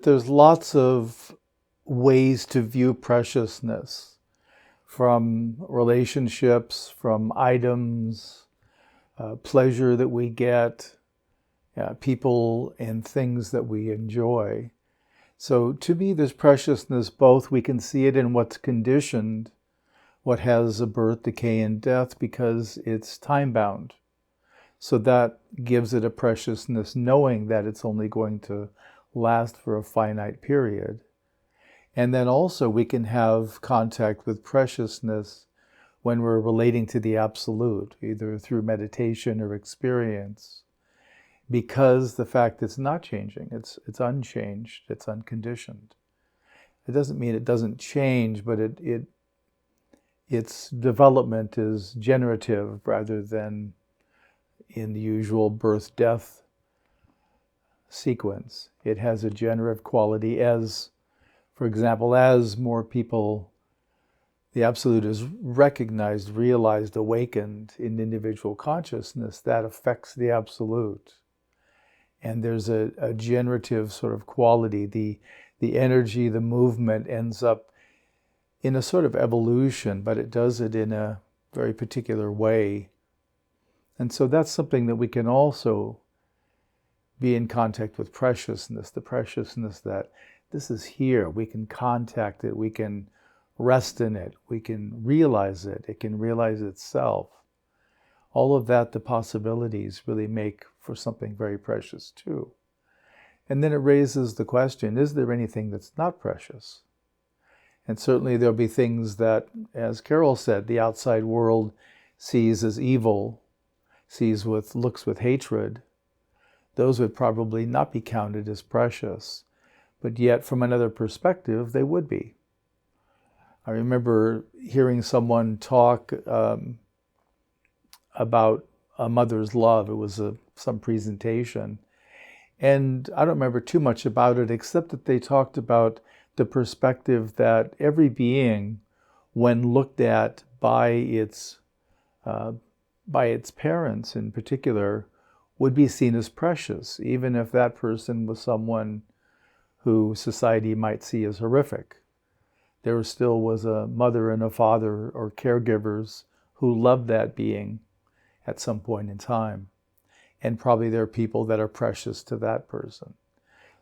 There's lots of ways to view preciousness, from relationships, from items, pleasure that we get, people and things that we enjoy. So to me, there's preciousness both. We can see it in what's conditioned, what has a birth, decay, and death, because it's time-bound. So that gives it a preciousness, knowing that it's only going to last for a finite period. And then also we can have contact with preciousness when we're relating to the absolute, either through meditation or experience, because the fact it's not changing, it's unchanged, it's unconditioned. It doesn't mean it doesn't change, but its development is generative rather than in the usual birth-death sequence. It has a generative quality as, for example, as more people, the Absolute is recognized, realized, awakened in individual consciousness, that affects the Absolute. And there's a generative sort of quality. The energy, the movement ends up in a sort of evolution, but it does it in a very particular way. And so that's something that we can also be in contact with preciousness, the preciousness that this is here. We can contact it. We can rest in it. We can realize it. It can realize itself. All of that, the possibilities really make for something very precious too. And then it raises the question, is there anything that's not precious? And certainly there'll be things that, as Carol said, the outside world sees as evil, looks with hatred. Those would probably not be counted as precious, but yet from another perspective, they would be. I remember hearing someone talk about a mother's love. It was some presentation. And I don't remember too much about it, except that they talked about the perspective that every being, when looked at by its parents in particular, would be seen as precious, even if that person was someone who society might see as horrific. There still was a mother and a father or caregivers who loved that being at some point in time. And probably there are people that are precious to that person.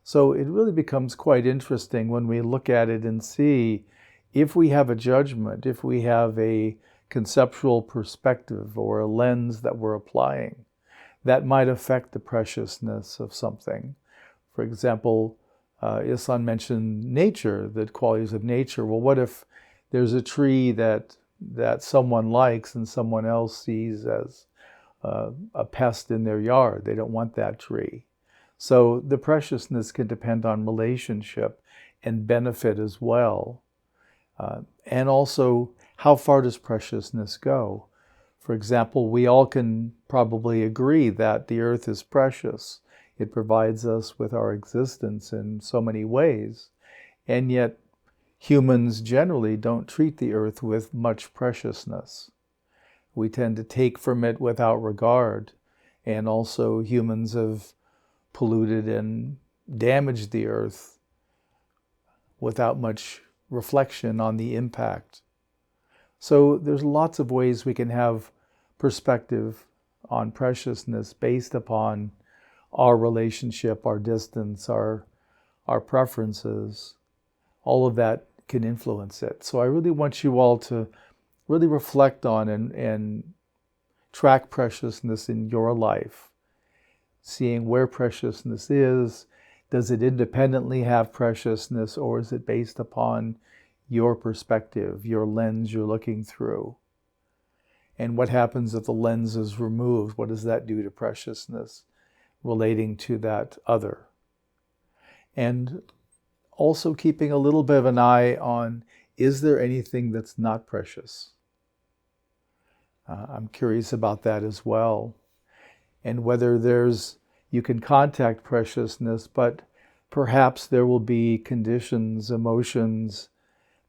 So it really becomes quite interesting when we look at it and see if we have a judgment, if we have a conceptual perspective or a lens that we're applying, that might affect the preciousness of something. For example, Islan mentioned nature, the qualities of nature. Well, what if there's a tree that someone likes and someone else sees as a pest in their yard? They don't want that tree. So the preciousness can depend on relationship and benefit as well. And also, how far does preciousness go? For example, we all can probably agree that the earth is precious. It provides us with our existence in so many ways. And yet, humans generally don't treat the earth with much preciousness. We tend to take from it without regard. And also, humans have polluted and damaged the earth without much reflection on the impact. So there's lots of ways we can have perspective on preciousness based upon our relationship, our distance, our preferences. All of that can influence it. So I really want you all to really reflect on and track preciousness in your life, seeing where preciousness is. Does it independently have preciousness, or is it based upon your perspective, your lens you're looking through? And what happens if the lens is removed? What does that do to preciousness relating to that other? And also keeping a little bit of an eye on, is there anything that's not precious? I'm curious about that as well. And whether you can contact preciousness, but perhaps there will be conditions, emotions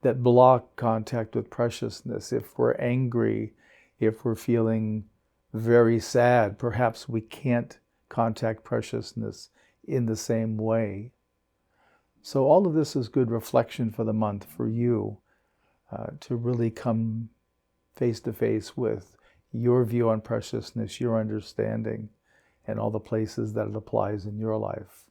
that block contact with preciousness. If we're angry, if we're feeling very sad, perhaps we can't contact preciousness in the same way. So all of this is good reflection for the month for you to really come face to face with your view on preciousness, your understanding, and all the places that it applies in your life.